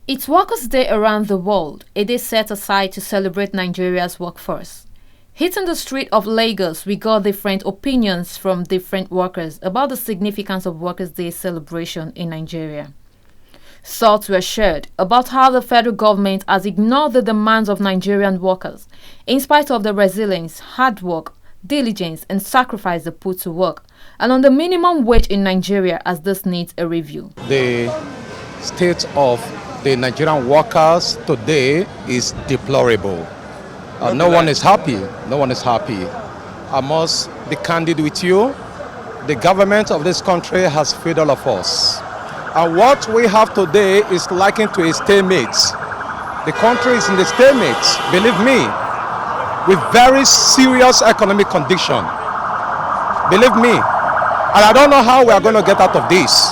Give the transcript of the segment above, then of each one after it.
It's Workers' Day around the world, a day set aside to celebrate Nigeria's workforce. Hitting the street of Lagos, we got different opinions from different workers about the significance of Workers' Day celebration in Nigeria. Thoughts were shared about how the federal government has ignored the demands of Nigerian workers, in spite of the resilience, hard work, diligence, and sacrifice they put to work, and on the minimum wage in Nigeria, as this needs a review. The state of the Nigerian workers today is deplorable. No one is happy. No one is happy. I must be candid with you. The government of this country has failed all of us. And what we have today is likened to a stalemate. The country is in the stalemate, believe me, with very serious economic condition. Believe me. And I don't know how we are going to get out of this.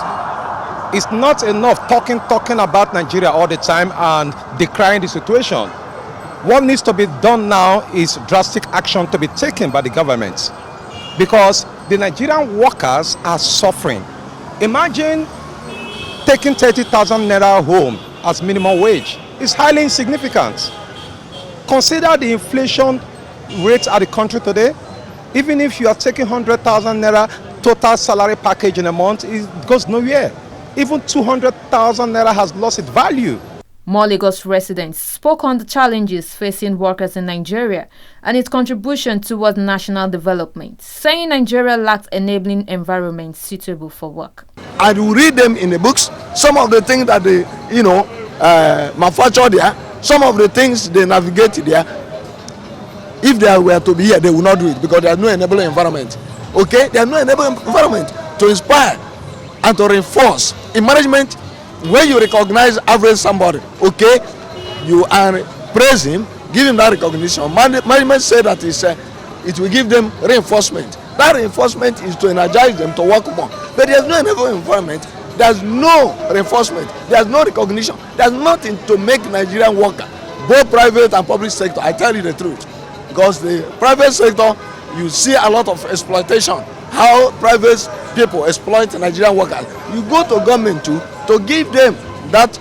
It's not enough talking about Nigeria all the time and decrying the situation. What needs to be done now is drastic action to be taken by the government, because the Nigerian workers are suffering. Imagine taking 30,000 naira home as minimum wage. It's highly insignificant. Consider the inflation rate at the country today. Even if you are taking 100,000 naira total salary package in a month, it goes nowhere. Even 200,000 naira has lost its value. More Lagos residents spoke on the challenges facing workers in Nigeria and its contribution towards national development, saying Nigeria lacks enabling environments suitable for work. I will read them in the books, some of the things that they, manufacture there, some of the things they navigate there. If they were to be here, they will not do it because there is no enabling environment. Okay, there is no enabling environment to inspire and to reinforce. In management, when you recognize average somebody, okay, you are praise him, give him that recognition. Management say that it will give them reinforcement. That reinforcement is to energize them to work more. But there's no enabling environment. There's no reinforcement. There's no recognition. There's nothing to make Nigerian worker, both private and public sector. I tell you the truth, because the private sector, you see a lot of exploitation. How private people exploit Nigerian workers. You go to government to give them that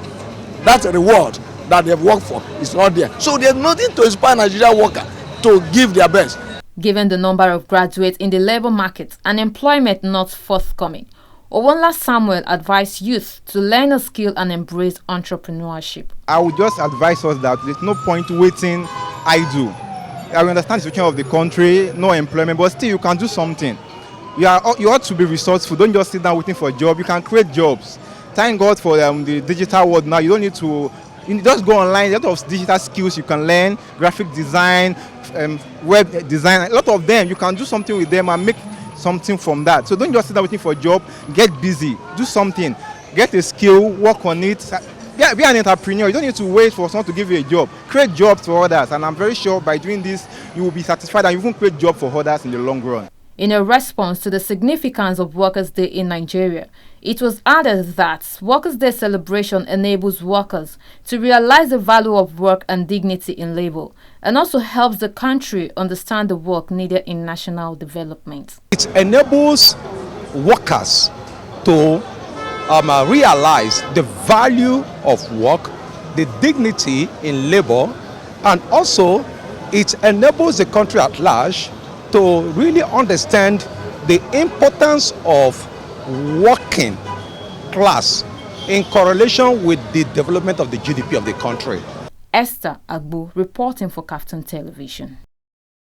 reward that they've worked for. It's not there. So there's nothing to inspire Nigerian workers to give their best. Given the number of graduates in the labor market and employment not forthcoming, Owonla Samuel advised youth to learn a skill and embrace entrepreneurship. I would just advise us that there's no point waiting idle. I understand the situation of the country, no employment, but still you can do something. You ought to be resourceful. Don't just sit down waiting for a job. You can create jobs. Thank God for the digital world now. You don't need to. You just go online. A lot of digital skills you can learn: graphic design, web design. A lot of them you can do something with them and make something from that. So don't just sit down waiting for a job. Get busy. Do something. Get a skill. Work on it. Yeah, be an entrepreneur. You don't need to wait for someone to give you a job. Create jobs for others, and I'm very sure by doing this, you will be satisfied and you even create jobs for others in the long run. In a response to the significance of Workers' Day in Nigeria, it was added that Workers' Day celebration enables workers to realize the value of work and dignity in labor, and also helps the country understand the work needed in national development. It enables workers to realize the value of work, the dignity in labor, and also it enables the country at large to really understand the importance of working class in correlation with the development of the GDP of the country. Esther Agbo reporting for KAFTAN Television.